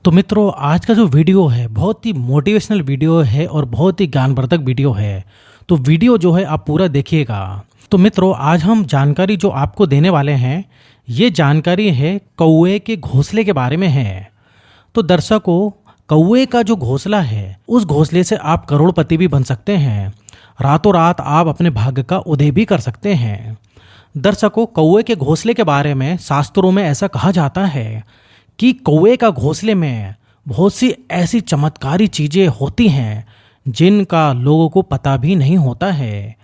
तो मित्रों, आज का जो वीडियो है बहुत ही मोटिवेशनल वीडियो है और बहुत ही ज्ञानवर्धक वीडियो है। तो वीडियो जो है आप पूरा देखिएगा। तो मित्रों, आज हम जानकारी जो आपको देने वाले हैं, ये जानकारी है कौवे के घोंसले के बारे में है। तो दर्शकों, कौवे का जो घोंसला है, उस घोंसले से आप करोड़पति भी बन सकते हैं। रातों रात आप अपने भाग्य का उदय भी कर सकते हैं। दर्शकों, कौवे के घोंसले के बारे में शास्त्रों में ऐसा कहा जाता है कि कौवे का घोंसले में बहुत सी ऐसी चमत्कारी चीजें होती हैं जिनका लोगों को पता भी नहीं होता है।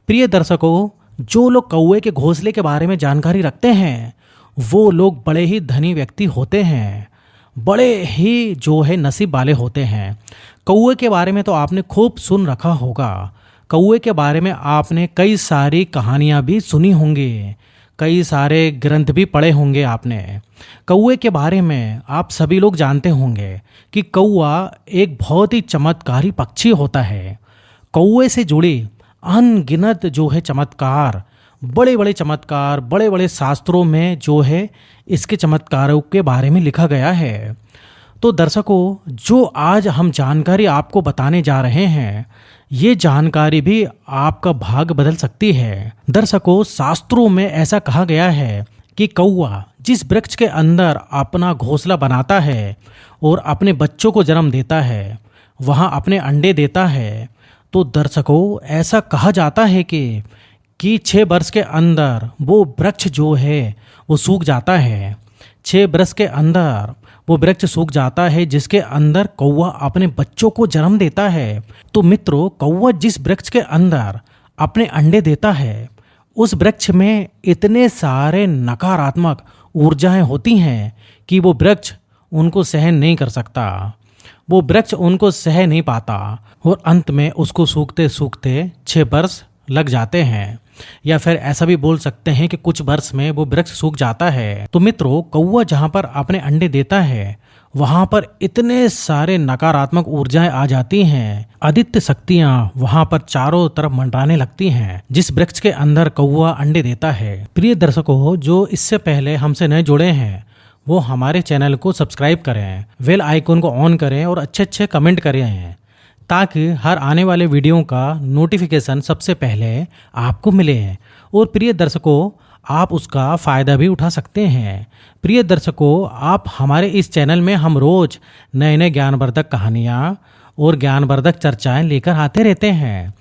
प्रिय दर्शकों, जो लोग कौवे के घोंसले के बारे में जानकारी रखते हैं, वो लोग बड़े ही धनी व्यक्ति होते हैं, बड़े ही जो है नसीब वाले होते हैं। कौवे के बारे में तो आपने खूब सुन रखा होगा। कौवे के बारे में आपने कई सारी कहानियाँ भी सुनी होंगी, कई सारे ग्रंथ भी पढ़े होंगे आपने। कौवे के बारे में आप सभी लोग जानते होंगे कि कौवा एक बहुत ही चमत्कारी पक्षी होता है। कौवे से जुड़ी अनगिनत जो है चमत्कार, बड़े बड़े शास्त्रों में जो है इसके चमत्कारों के बारे में लिखा गया है। तो दर्शकों, जो आज हम जानकारी आपको बताने जा रहे हैं, ये जानकारी भी आपका भाग्य बदल सकती है। दर्शकों, शास्त्रों में ऐसा कहा गया है कि कौवा जिस वृक्ष के अंदर अपना घोंसला बनाता है और अपने बच्चों को जन्म देता है, वहाँ अपने अंडे देता है। तो दर्शकों, ऐसा कहा जाता है कि 6 वर्ष के अंदर वो वृक्ष जो है वो सूख जाता है। 6 वर्ष के अंदर वो वृक्ष सूख जाता है जिसके अंदर कौवा अपने बच्चों को जन्म देता है। तो मित्रों, कौवा जिस वृक्ष के अंदर अपने अंडे देता है, उस वृक्ष में इतने सारे नकारात्मक ऊर्जाएं होती हैं कि वो वृक्ष उनको सहन नहीं कर सकता, वो वृक्ष उनको सह नहीं पाता और अंत में उसको सूखते सूखते 6 वर्ष लग जाते हैं, या फिर ऐसा भी बोल सकते हैं कि कुछ वर्ष में वो वृक्ष सूख जाता है। तो मित्रों, कौवा जहाँ पर अपने अंडे देता है, वहाँ पर इतने सारे नकारात्मक ऊर्जाएं आ जाती हैं, आदित्य शक्तियाँ वहाँ पर चारों तरफ मंडराने लगती हैं जिस वृक्ष के अंदर कौवा अंडे देता है। प्रिय दर्शकों, जो इससे पहले हमसे नए जुड़े हैं, वो हमारे चैनल को सब्सक्राइब करें, बेल आइकन को ऑन करें और अच्छे कमेंट करें, ताकि हर आने वाले वीडियो का नोटिफिकेशन सबसे पहले आपको मिले। और प्रिय दर्शकों, आप उसका फ़ायदा भी उठा सकते हैं। प्रिय दर्शकों, आप हमारे इस चैनल में हम रोज़ नए ज्ञानवर्धक कहानियाँ और ज्ञानवर्धक चर्चाएं लेकर आते रहते हैं।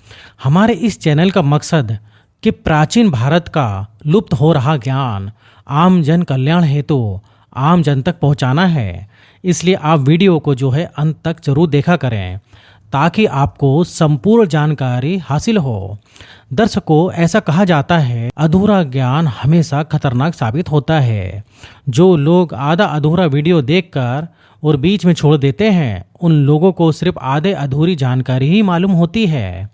हमारे इस चैनल का मकसद कि प्राचीन भारत का लुप्त हो रहा ज्ञान आम जन कल्याण हेतु आम जन तक पहुँचाना है। इसलिए आप वीडियो को जो है अंत तक जरूर देखा करें, ताकि आपको संपूर्ण जानकारी हासिल हो। दर्शकों, ऐसा कहा जाता है अधूरा ज्ञान हमेशा खतरनाक साबित होता है। जो लोग आधा अधूरा वीडियो देखकर और बीच में छोड़ देते हैं, उन लोगों को सिर्फ आधे अधूरी जानकारी ही मालूम होती है।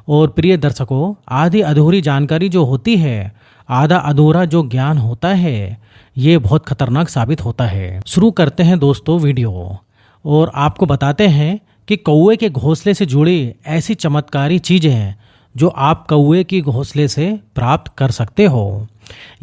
और प्रिय दर्शकों, आधी अधूरी जानकारी जो होती है, आधा अधूरा जो ज्ञान होता है, ये बहुत खतरनाक साबित होता है। शुरू करते हैं दोस्तों वीडियो, और आपको बताते हैं कि कौवे के घोंसले से जुड़ी ऐसी चमत्कारी चीज़ें हैं जो आप कौवे की घोंसले से प्राप्त कर सकते हो।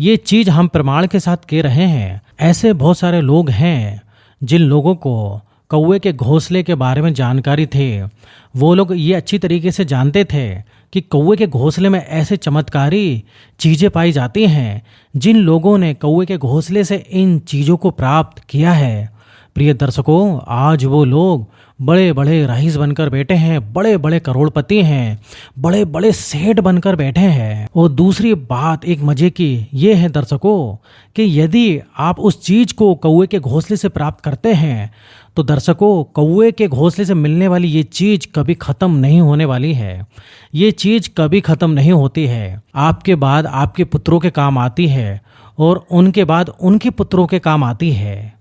ये चीज़ हम प्रमाण के साथ कह रहे हैं। ऐसे बहुत सारे लोग हैं जिन लोगों को कौवे के घोंसले के बारे में जानकारी थे। वो लोग ये अच्छी तरीके से जानते थे कि कौवे के घोंसले में ऐसे चमत्कारी चीज़ें पाई जाती हैं। जिन लोगों ने कौवे के घोंसले से इन चीज़ों को प्राप्त किया है, प्रिय दर्शकों, आज वो लोग बड़े बड़े रईस बनकर बैठे हैं, बड़े बड़े करोड़पति हैं, बड़े बड़े सेठ बनकर बैठे हैं। और दूसरी बात एक मजे की ये है दर्शकों, कि यदि आप उस चीज़ को कौवे के घोंसले से प्राप्त करते हैं, तो दर्शकों, कौवे के घोंसले से मिलने वाली ये चीज़ कभी ख़त्म नहीं होने वाली है। ये चीज़ कभी ख़त्म नहीं होती है। आपके बाद आपके पुत्रों के काम आती है, और उनके बाद उनके पुत्रों के काम आती है।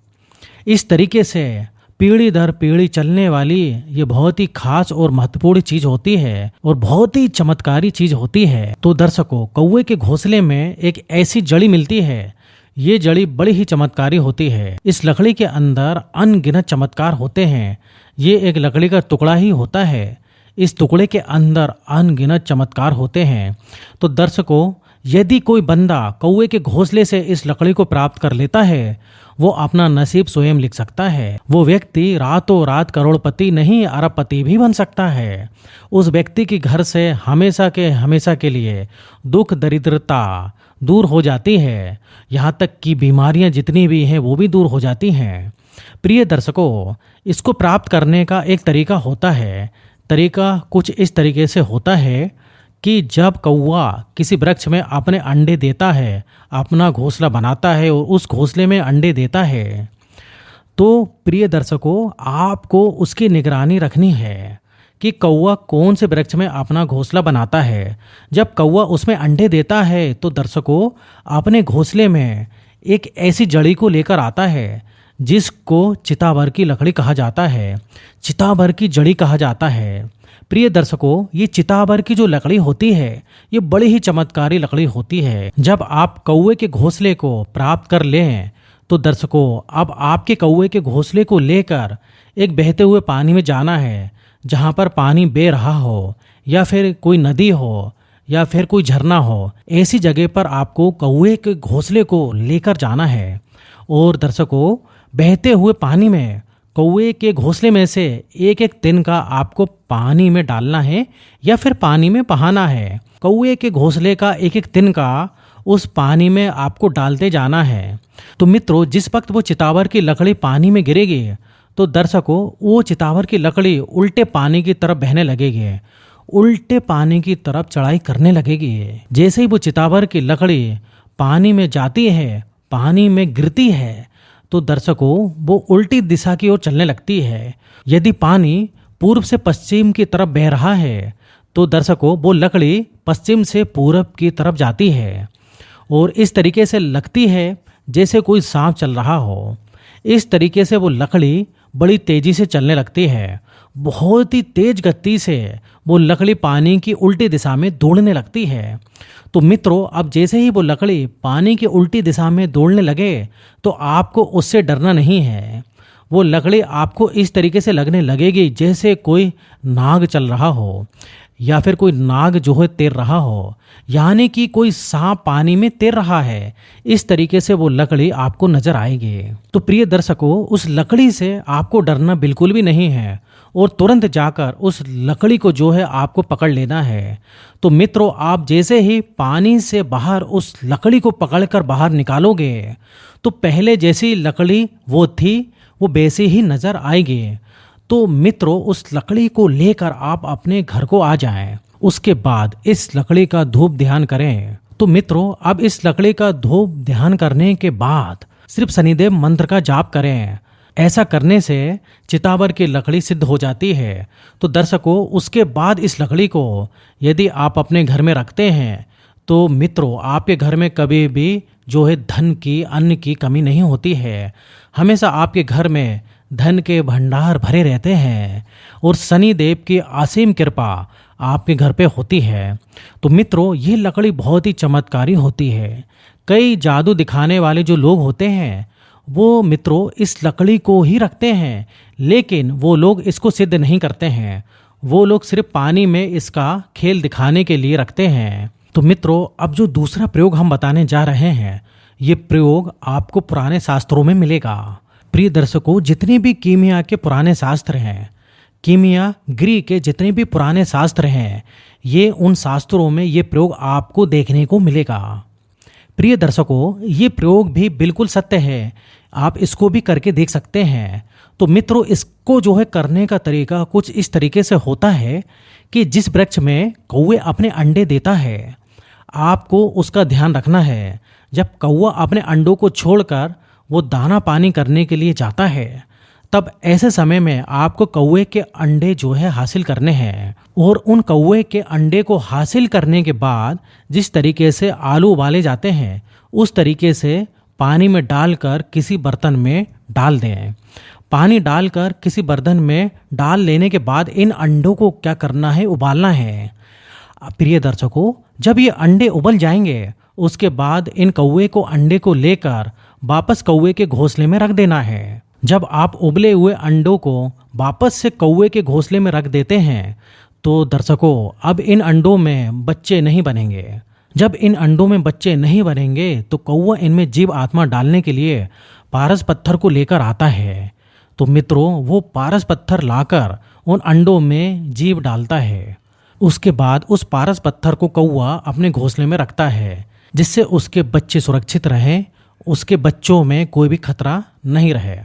इस तरीके से पीढ़ी दर पीढ़ी चलने वाली ये बहुत ही खास और महत्वपूर्ण चीज होती है, और बहुत ही चमत्कारी चीज होती है। तो दर्शकों, कौवे के घोंसले में एक ऐसी जड़ी मिलती है। ये जड़ी बड़ी ही चमत्कारी होती है। इस लकड़ी के अंदर अनगिनत चमत्कार होते हैं। ये एक लकड़ी का टुकड़ा ही होता है। इस टुकड़े के अंदर अनगिनत चमत्कार होते हैं। तो दर्शकों, यदि कोई बंदा कौवे के घोंसले से इस लकड़ी को प्राप्त कर लेता है, वो अपना नसीब स्वयं लिख सकता है। वो व्यक्ति रातों रात करोड़पति नहीं अरबपति भी बन सकता है। उस व्यक्ति के घर से हमेशा के लिए दुख दरिद्रता दूर हो जाती है। यहाँ तक कि बीमारियाँ जितनी भी हैं वो भी दूर हो जाती हैं। प्रिय दर्शकों, इसको प्राप्त करने का एक तरीका होता है। तरीका कुछ इस तरीके से होता है कि जब कौवा किसी वृक्ष में अपने अंडे देता है, अपना घोंसला बनाता है और उस घोंसले में अंडे देता है, तो प्रिय दर्शकों, आपको उसकी निगरानी रखनी है कि कौवा कौन से वृक्ष में अपना घोंसला बनाता है। जब कौवा उसमें अंडे देता है तो दर्शकों, अपने घोंसले में एक ऐसी जड़ी को लेकर आता है जिसको चितावर की लकड़ी कहा जाता है, चितावर की जड़ी कहा जाता है। प्रिय दर्शकों, ये चितावर की जो लकड़ी होती है ये बड़ी ही चमत्कारी लकड़ी होती है। जब आप कौवे के घोंसले को प्राप्त कर लें तो दर्शकों, अब आपके कौवे के घोंसले को लेकर एक बहते हुए पानी में जाना है, जहाँ पर पानी बह रहा हो या फिर कोई नदी हो या फिर कोई झरना हो। ऐसी जगह पर आपको कौवे के घोंसले को लेकर जाना है और दर्शकों, बहते हुए पानी में कौवे के घोंसले में से एक एक तिनका आपको पानी में डालना है या फिर पानी में बहाना है। कौवे के घोंसले का एक एक तिनका उस पानी में आपको डालते जाना है। तो मित्रों, जिस वक्त वो चितावर की लकड़ी पानी में गिरेगी तो दर्शकों, वो चितावर की लकड़ी उल्टे पानी की तरफ बहने लगेगी, उल्टे पानी की तरफ चढ़ाई करने लगेगी। जैसे ही वो चितावर की लकड़ी पानी में जाती है, पानी में गिरती है, तो दर्शकों, वो उल्टी दिशा की ओर चलने लगती है। यदि पानी पूर्व से पश्चिम की तरफ बह रहा है तो दर्शकों, वो लकड़ी पश्चिम से पूरब की तरफ जाती है और इस तरीके से लगती है जैसे कोई सांप चल रहा हो। इस तरीके से वो लकड़ी बड़ी तेजी से चलने लगती है। बहुत ही तेज गति से वो लकड़ी पानी की उल्टी दिशा में दौड़ने लगती है। तो मित्रों, अब जैसे ही वो लकड़ी पानी की उल्टी दिशा में दौड़ने लगे तो आपको उससे डरना नहीं है। वो लकड़ी आपको इस तरीके से लगने लगेगी जैसे कोई नाग चल रहा हो या फिर कोई नाग जो है तैर रहा हो, यानी कि कोई सांप पानी में तैर रहा है। इस तरीके से वो लकड़ी आपको नजर आएगी। तो प्रिय दर्शकों, उस लकड़ी से आपको डरना बिल्कुल भी नहीं है और तुरंत जाकर उस लकड़ी को जो है आपको पकड़ लेना है। तो मित्रों, आप जैसे ही पानी से बाहर उस लकड़ी को पकड़कर बाहर निकालोगे तो पहले जैसी लकड़ी वो थी वो वैसी ही नजर आएगी। तो मित्रों, उस लकड़ी को लेकर आप अपने घर को आ जाएं। उसके बाद इस लकड़ी का धूप ध्यान करें। तो मित्रों, अब इस लकड़ी का धूप ध्यान करने के बाद सिर्फ शनिदेव मंत्र का जाप करें। ऐसा करने से चितावर की लकड़ी सिद्ध हो जाती है। तो दर्शकों, उसके बाद इस लकड़ी को यदि आप अपने घर में रखते हैं तो मित्रों, आपके घर में कभी भी जो है धन की, अन्न की कमी नहीं होती है। हमेशा आपके घर में धन के भंडार भरे रहते हैं और शनि देव की असीम कृपा आपके घर पे होती है। तो मित्रों, ये लकड़ी बहुत ही चमत्कारी होती है। कई जादू दिखाने वाले जो लोग होते हैं वो मित्रों इस लकड़ी को ही रखते हैं, लेकिन वो लोग इसको सिद्ध नहीं करते हैं। वो लोग सिर्फ पानी में इसका खेल दिखाने के लिए रखते हैं। तो मित्रों, अब जो दूसरा प्रयोग हम बताने जा रहे हैं, ये प्रयोग आपको पुराने शास्त्रों में मिलेगा। प्रिय दर्शकों, जितने भी कीमिया के पुराने शास्त्र हैं, कीमिया ग्रीक के जितने भी पुराने शास्त्र हैं, ये उन शास्त्रों में ये प्रयोग आपको देखने को मिलेगा। प्रिय दर्शकों, ये प्रयोग भी बिल्कुल सत्य है, आप इसको भी करके देख सकते हैं। तो मित्रों, इसको जो है करने का तरीका कुछ इस तरीके से होता है कि जिस वृक्ष में कौवे अपने अंडे देता है, आपको उसका ध्यान रखना है। जब कौवा अपने अंडों को छोड़कर वो दाना पानी करने के लिए जाता है, तब ऐसे समय में आपको कौवे के अंडे जो है हासिल करने हैं। और उन कौवे के अंडे को हासिल करने के बाद जिस तरीके से आलू उबाले जाते हैं, उस तरीके से पानी में डालकर किसी बर्तन में डाल दें। पानी डालकर किसी बर्तन में डाल लेने के बाद इन अंडों को क्या करना है, उबालना है। प्रिय दर्शकों, जब ये अंडे उबल जाएंगे, उसके बाद इन कौवे को अंडे को लेकर वापस कौवे के घोंसले में रख देना है। जब आप उबले हुए अंडों को वापस से कौवे के घोंसले में रख देते हैं, तो दर्शकों, अब इन अंडों में बच्चे नहीं बनेंगे। जब इन अंडों में बच्चे नहीं बनेंगे तो कौवा इनमें जीव आत्मा डालने के लिए पारस पत्थर को लेकर आता है। तो मित्रों वो पारस पत्थर लाकर उन अंडों में जीभ डालता है। उसके बाद उस पारस पत्थर को कौवा अपने घोंसले में रखता है, जिससे उसके बच्चे सुरक्षित रहें, उसके बच्चों में कोई भी खतरा नहीं रहे।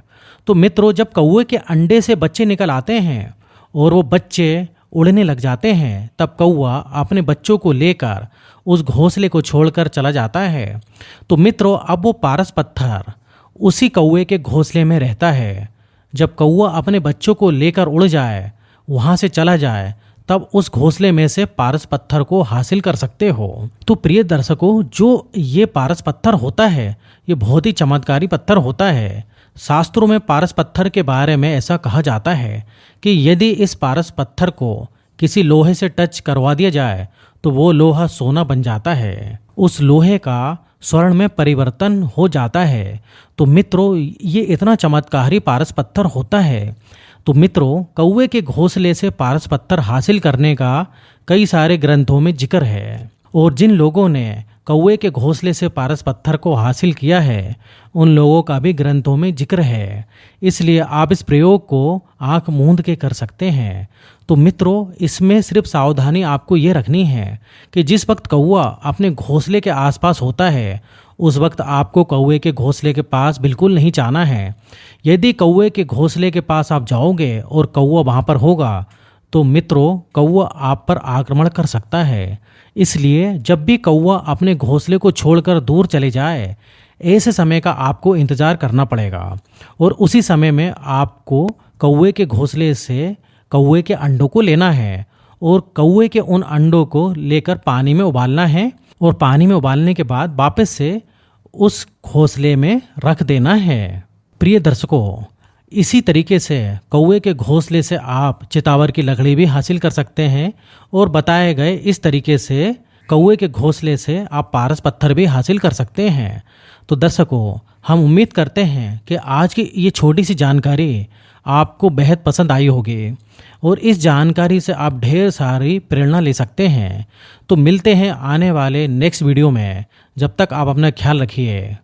तो मित्रों जब कौवे के अंडे से बच्चे निकल आते हैं और वो बच्चे उड़ने लग जाते हैं, तब कौवा अपने बच्चों को लेकर उस घोंसले को छोड़कर चला जाता है। तो मित्रों अब वो पारस पत्थर उसी कौवे के घोंसले में रहता है। जब कौवा अपने बच्चों को लेकर उड़ जाए, वहाँ से चला जाए, तब उस घोंसले में से पारस पत्थर को हासिल कर सकते हो। तो प्रिय दर्शकों, जो ये पारस पत्थर होता है ये बहुत ही चमत्कारी पत्थर होता है। शास्त्रों में पारस पत्थर के बारे में ऐसा कहा जाता है कि यदि इस पारस पत्थर को किसी लोहे से टच करवा दिया जाए तो वो लोहा सोना बन जाता है, उस लोहे का स्वर्ण में परिवर्तन हो जाता है। तो मित्रों ये इतना चमत्कारी पारस पत्थर होता है। तो मित्रों कौवे के घोंसले से पारस पत्थर हासिल करने का कई सारे ग्रंथों में जिक्र है, और जिन लोगों ने कौवे के घोंसले से पारस पत्थर को हासिल किया है उन लोगों का भी ग्रंथों में जिक्र है। इसलिए आप इस प्रयोग को आंख मूंद के कर सकते हैं। तो मित्रों इसमें सिर्फ सावधानी आपको ये रखनी है कि जिस वक्त कौवा अपने घोंसले के आसपास होता है उस वक्त आपको कौवे के घोंसले के पास बिल्कुल नहीं जाना है। यदि कौवे के घोंसले के पास आप जाओगे और कौवा वहाँ पर होगा तो मित्रों कौवा आप पर आक्रमण कर सकता है। इसलिए जब भी कौवा अपने घोंसले को छोड़कर दूर चले जाए, ऐसे समय का आपको इंतज़ार करना पड़ेगा, और उसी समय में आपको कौवे के घोंसले से कौवे के अंडों को लेना है और कौवे के उन अंडों को लेकर पानी में उबालना है, और पानी में उबालने के बाद वापस से उस घोंसले में रख देना है। प्रिय दर्शकों, इसी तरीके से कौवे के घोंसले से आप चितावर की लकड़ी भी हासिल कर सकते हैं, और बताए गए इस तरीके से कौवे के घोंसले से आप पारस पत्थर भी हासिल कर सकते हैं। तो दर्शकों हम उम्मीद करते हैं कि आज की ये छोटी सी जानकारी आपको बेहद पसंद आई होगी, और इस जानकारी से आप ढेर सारी प्रेरणा ले सकते हैं। तो मिलते हैं आने वाले नेक्स्ट वीडियो में। जब तक आप अपना ख्याल रखिए।